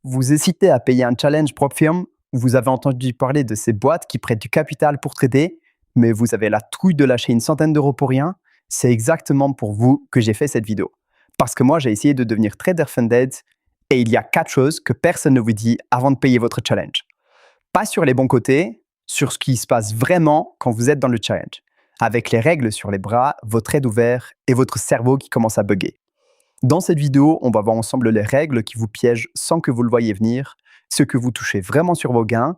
Vous hésitez à payer un challenge propre firme, vous avez entendu parler de ces boîtes qui prêtent du capital pour trader, mais vous avez la trouille de lâcher une centaine d'euros pour rien. C'est exactement pour vous que j'ai fait cette vidéo. Parce que moi, j'ai essayé de devenir trader funded et il y a 4 choses que personne ne vous dit avant de payer votre challenge. Pas sur les bons côtés, sur ce qui se passe vraiment quand vous êtes dans le challenge. Avec les règles sur les bras, votre trade ouvert et votre cerveau qui commence à bugger. Dans cette vidéo, on va voir ensemble les règles qui vous piègent sans que vous le voyez venir, ce que vous touchez vraiment sur vos gains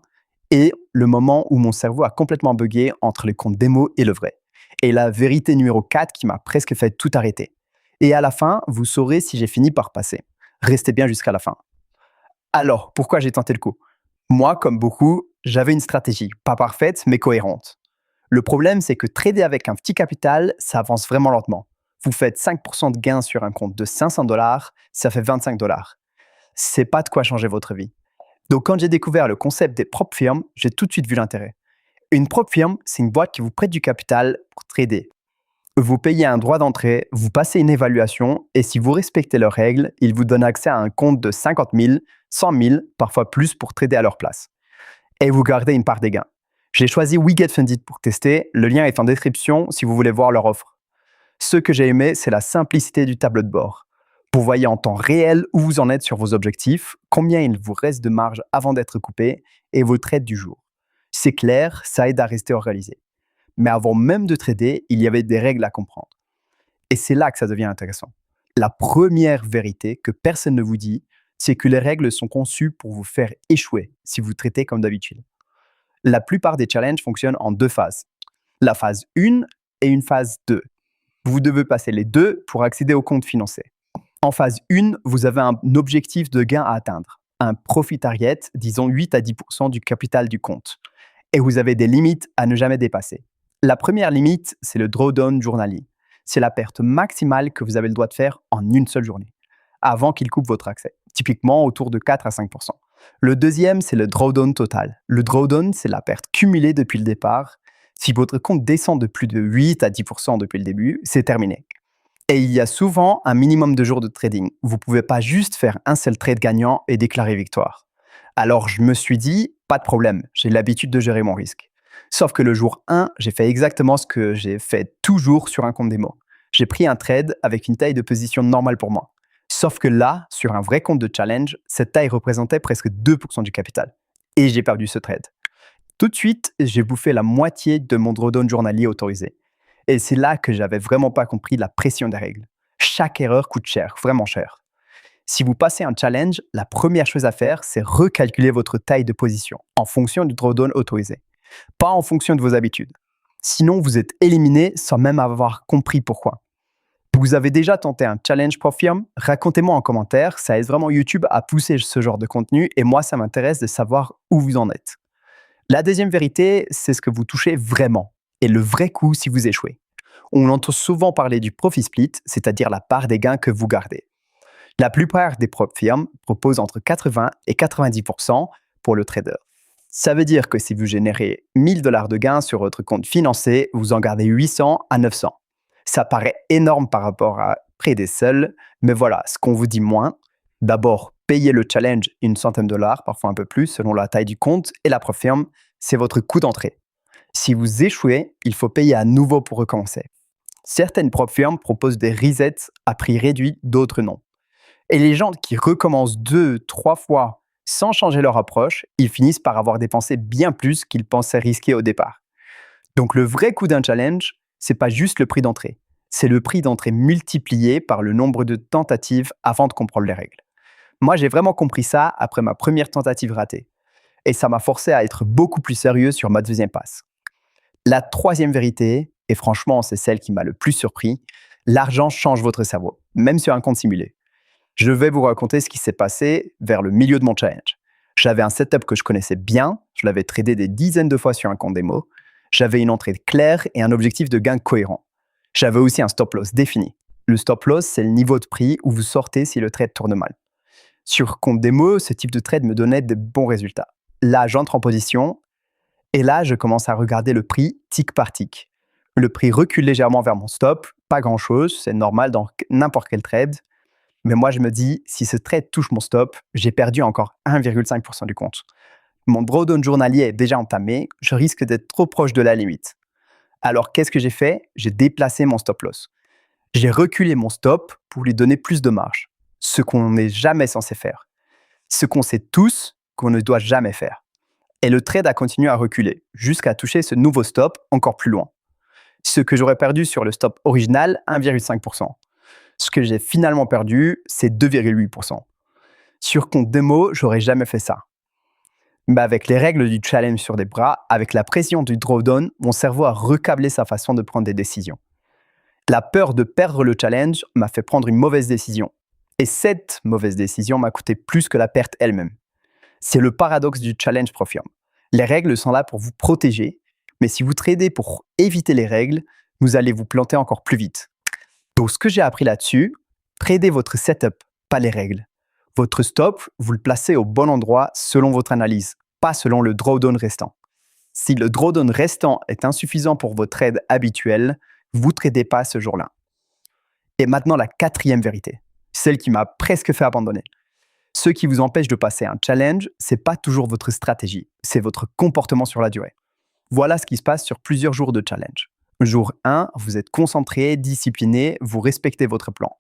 et le moment où mon cerveau a complètement bugué entre le compte démo et le vrai. Et la vérité numéro 4 qui m'a presque fait tout arrêter. Et à la fin, vous saurez si j'ai fini par passer. Restez bien jusqu'à la fin. Alors, pourquoi j'ai tenté le coup? Moi, comme beaucoup, j'avais une stratégie, pas parfaite, mais cohérente. Le problème, c'est que trader avec un petit capital, ça avance vraiment lentement. Vous faites 5% de gain sur un compte de 500 dollars, ça fait 25 dollars. C'est pas de quoi changer votre vie. Donc, quand j'ai découvert le concept des propres firmes, j'ai tout de suite vu l'intérêt. Une propre firme, c'est une boîte qui vous prête du capital pour trader. Vous payez un droit d'entrée, vous passez une évaluation et si vous respectez leurs règles, ils vous donnent accès à un compte de 50 000, 100 000, parfois plus pour trader à leur place. Et vous gardez une part des gains. J'ai choisi WeGetFunded pour tester, le lien est en description si vous voulez voir leur offre. Ce que j'ai aimé, c'est la simplicité du tableau de bord. Vous voyez en temps réel où vous en êtes sur vos objectifs, combien il vous reste de marge avant d'être coupé et vos trades du jour. C'est clair, ça aide à rester organisé. Mais avant même de trader, il y avait des règles à comprendre. Et c'est là que ça devient intéressant. La première vérité que personne ne vous dit, c'est que les règles sont conçues pour vous faire échouer si vous traitez comme d'habitude. La plupart des challenges fonctionnent en 2 phases. La phase 1 et une phase 2. Vous devez passer les deux pour accéder au compte financier. En phase 1, vous avez un objectif de gain à atteindre, un profit target, disons 8 à 10% du capital du compte. Et vous avez des limites à ne jamais dépasser. La première limite, c'est le drawdown journalier. C'est la perte maximale que vous avez le droit de faire en une seule journée, avant qu'il coupe votre accès, typiquement autour de 4 à 5%. Le deuxième, c'est le drawdown total. Le drawdown, c'est la perte cumulée depuis le départ. Si votre compte descend de plus de 8 à 10% depuis le début, c'est terminé. Et il y a souvent un minimum de jours de trading. Vous ne pouvez pas juste faire un seul trade gagnant et déclarer victoire. Alors je me suis dit, pas de problème, j'ai l'habitude de gérer mon risque. Sauf que le jour 1, j'ai fait exactement ce que j'ai fait toujours sur un compte démo. J'ai pris un trade avec une taille de position normale pour moi. Sauf que là, sur un vrai compte de challenge, cette taille représentait presque 2% du capital. Et j'ai perdu ce trade. Tout de suite, j'ai bouffé la moitié de mon drawdown journalier autorisé. Et c'est là que j'avais vraiment pas compris la pression des règles. Chaque erreur coûte cher, vraiment cher. Si vous passez un challenge, la première chose à faire, c'est recalculer votre taille de position en fonction du drawdown autorisé, pas en fonction de vos habitudes. Sinon, vous êtes éliminé sans même avoir compris pourquoi. Vous avez déjà tenté un challenge pour firme? Racontez-moi en commentaire, ça aide vraiment YouTube à pousser ce genre de contenu et moi, ça m'intéresse de savoir où vous en êtes. La deuxième vérité, c'est ce que vous touchez vraiment et le vrai coût si vous échouez. On entend souvent parler du profit split, c'est-à-dire la part des gains que vous gardez. La plupart des propres firmes proposent entre 80 et 90% pour le trader. Ça veut dire que si vous générez 1000 dollars de gains sur votre compte financé, vous en gardez 800 à 900. Ça paraît énorme par rapport à près des seuls, mais voilà, ce qu'on vous dit moins. D'abord, payez le challenge une centaine de dollars, parfois un peu plus, selon la taille du compte, et la propre firme, c'est votre coût d'entrée. Si vous échouez, il faut payer à nouveau pour recommencer. Certaines propres firmes proposent des resets à prix réduit, d'autres non. Et les gens qui recommencent 2, 3 fois sans changer leur approche, ils finissent par avoir dépensé bien plus qu'ils pensaient risquer au départ. Donc le vrai coût d'un challenge, c'est pas juste le prix d'entrée. C'est le prix d'entrée multiplié par le nombre de tentatives avant de comprendre les règles. Moi, j'ai vraiment compris ça après ma première tentative ratée. Et ça m'a forcé à être beaucoup plus sérieux sur ma deuxième passe. La troisième vérité, et franchement, c'est celle qui m'a le plus surpris, l'argent change votre cerveau, même sur un compte simulé. Je vais vous raconter ce qui s'est passé vers le milieu de mon challenge. J'avais un setup que je connaissais bien, je l'avais tradé des dizaines de fois sur un compte démo, j'avais une entrée claire et un objectif de gain cohérent. J'avais aussi un stop loss défini. Le stop loss, c'est le niveau de prix où vous sortez si le trade tourne mal. Sur compte démo, ce type de trade me donnait de bons résultats. Là, j'entre en position et là, je commence à regarder le prix tick par tick. Le prix recule légèrement vers mon stop, pas grand-chose, c'est normal dans n'importe quel trade. Mais moi, je me dis, si ce trade touche mon stop, j'ai perdu encore 1,5% du compte. Mon drawdown journalier est déjà entamé, je risque d'être trop proche de la limite. Alors, qu'est-ce que j'ai fait? J'ai déplacé mon stop loss. J'ai reculé mon stop pour lui donner plus de marge, ce qu'on n'est jamais censé faire. Ce qu'on sait tous qu'on ne doit jamais faire. Et le trade a continué à reculer, jusqu'à toucher ce nouveau stop encore plus loin. Ce que j'aurais perdu sur le stop original, 1,5%. Ce que j'ai finalement perdu, c'est 2,8%. Sur compte démo, j'aurais jamais fait ça. Mais avec les règles du challenge sur des bras, avec la pression du drawdown, mon cerveau a recablé sa façon de prendre des décisions. La peur de perdre le challenge m'a fait prendre une mauvaise décision. Et cette mauvaise décision m'a coûté plus que la perte elle-même. C'est le paradoxe du challenge Profium. Les règles sont là pour vous protéger, mais si vous tradez pour éviter les règles, vous allez vous planter encore plus vite. Donc ce que j'ai appris là-dessus, tradez votre setup, pas les règles. Votre stop, vous le placez au bon endroit selon votre analyse, pas selon le drawdown restant. Si le drawdown restant est insuffisant pour vos trades habituels, vous ne tradez pas ce jour-là. Et maintenant la quatrième vérité, celle qui m'a presque fait abandonner. Ce qui vous empêche de passer un challenge, c'est pas toujours votre stratégie, c'est votre comportement sur la durée. Voilà ce qui se passe sur plusieurs jours de challenge. Jour 1, vous êtes concentré, discipliné, vous respectez votre plan.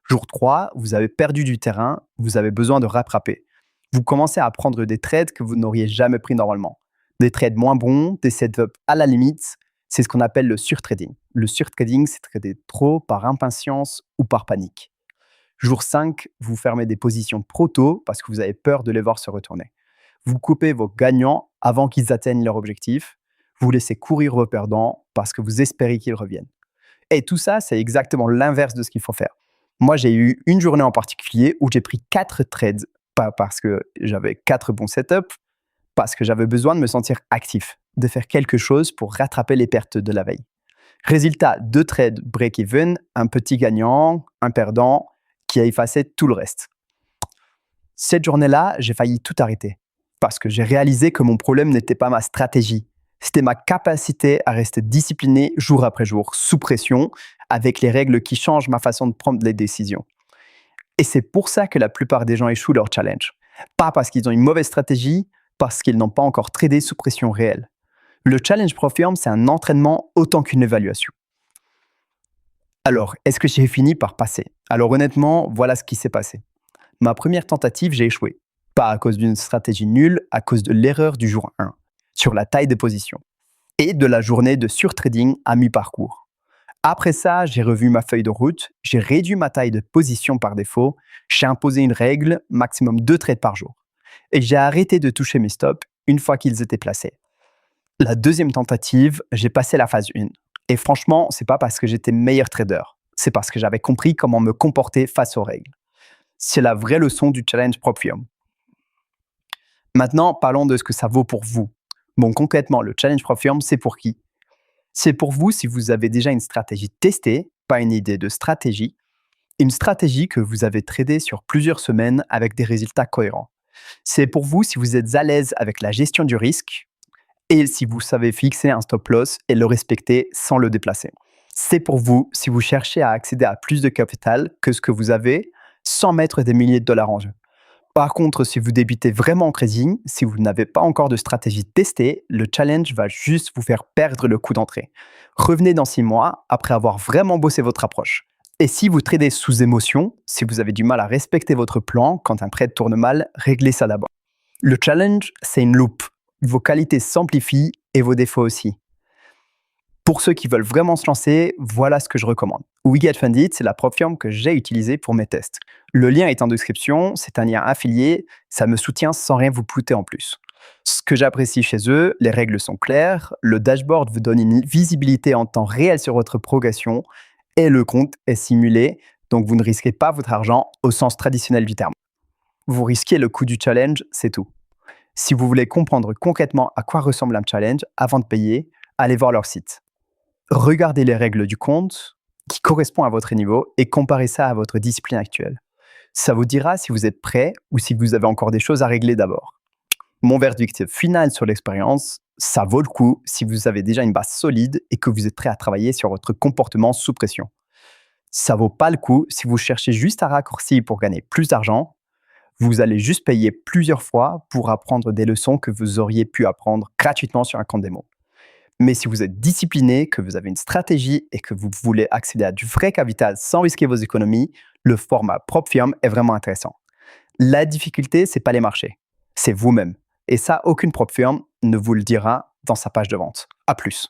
Jour 3, vous avez perdu du terrain, vous avez besoin de rattraper. Vous commencez à prendre des trades que vous n'auriez jamais pris normalement. Des trades moins bons, des setups à la limite, c'est ce qu'on appelle le surtrading. Le surtrading, c'est trader trop par impatience ou par panique. Jour 5, vous fermez des positions trop tôt parce que vous avez peur de les voir se retourner. Vous coupez vos gagnants avant qu'ils atteignent leur objectif. Vous laissez courir vos perdants parce que vous espérez qu'ils reviennent. Et tout ça, c'est exactement l'inverse de ce qu'il faut faire. Moi, j'ai eu une journée en particulier où j'ai pris 4 trades, pas parce que j'avais 4 bons setups, parce que j'avais besoin de me sentir actif, de faire quelque chose pour rattraper les pertes de la veille. Résultat, 2 trades break-even, un petit gagnant, un perdant, qui a effacé tout le reste. Cette journée-là, j'ai failli tout arrêter parce que j'ai réalisé que mon problème n'était pas ma stratégie. C'était ma capacité à rester discipliné jour après jour, sous pression, avec les règles qui changent ma façon de prendre les décisions. Et c'est pour ça que la plupart des gens échouent leur challenge. Pas parce qu'ils ont une mauvaise stratégie, parce qu'ils n'ont pas encore tradé sous pression réelle. Le challenge Profium, c'est un entraînement autant qu'une évaluation. Alors, est-ce que j'ai fini par passer? Alors honnêtement, voilà ce qui s'est passé. Ma première tentative, j'ai échoué. Pas à cause d'une stratégie nulle, à cause de l'erreur du jour 1, sur la taille des positions, et de la journée de surtrading à mi-parcours. Après ça, j'ai revu ma feuille de route, j'ai réduit ma taille de position par défaut, j'ai imposé une règle, maximum 2 trades par jour. Et j'ai arrêté de toucher mes stops une fois qu'ils étaient placés. La deuxième tentative, j'ai passé la phase 1. Et franchement, c'est pas parce que j'étais meilleur trader, c'est parce que j'avais compris comment me comporter face aux règles. C'est la vraie leçon du challenge Profium. Maintenant, parlons de ce que ça vaut pour vous. Bon, concrètement, le challenge Profium, c'est pour qui? C'est pour vous si vous avez déjà une stratégie testée, pas une idée de stratégie, une stratégie que vous avez tradée sur plusieurs semaines avec des résultats cohérents. C'est pour vous si vous êtes à l'aise avec la gestion du risque et si vous savez fixer un stop loss et le respecter sans le déplacer. C'est pour vous si vous cherchez à accéder à plus de capital que ce que vous avez sans mettre des milliers de dollars en jeu. Par contre, si vous débutez vraiment en trading, si vous n'avez pas encore de stratégie testée, le challenge va juste vous faire perdre le coup d'entrée. Revenez dans 6 mois après avoir vraiment bossé votre approche. Et si vous tradez sous émotion, si vous avez du mal à respecter votre plan quand un trade tourne mal, réglez ça d'abord. Le challenge, c'est une loupe. Vos qualités s'amplifient et vos défauts aussi. Pour ceux qui veulent vraiment se lancer, voilà ce que je recommande. WeGetFunded, c'est la plateforme que j'ai utilisée pour mes tests. Le lien est en description, c'est un lien affilié, ça me soutient sans rien vous coûter en plus. Ce que j'apprécie chez eux, les règles sont claires, le dashboard vous donne une visibilité en temps réel sur votre progression et le compte est simulé, donc vous ne risquez pas votre argent au sens traditionnel du terme. Vous risquez le coût du challenge, c'est tout. Si vous voulez comprendre concrètement à quoi ressemble un challenge avant de payer, allez voir leur site. Regardez les règles du compte qui correspondent à votre niveau et comparez ça à votre discipline actuelle. Ça vous dira si vous êtes prêt ou si vous avez encore des choses à régler d'abord. Mon verdict final sur l'expérience, ça vaut le coup si vous avez déjà une base solide et que vous êtes prêt à travailler sur votre comportement sous pression. Ça vaut pas le coup si vous cherchez juste un raccourci pour gagner plus d'argent. Vous allez juste payer plusieurs fois pour apprendre des leçons que vous auriez pu apprendre gratuitement sur un compte démo. Mais si vous êtes discipliné, que vous avez une stratégie et que vous voulez accéder à du vrai capital sans risquer vos économies, le format propre firme est vraiment intéressant. La difficulté, c'est pas les marchés, c'est vous-même. Et ça, aucune propre firme ne vous le dira dans sa page de vente. À plus.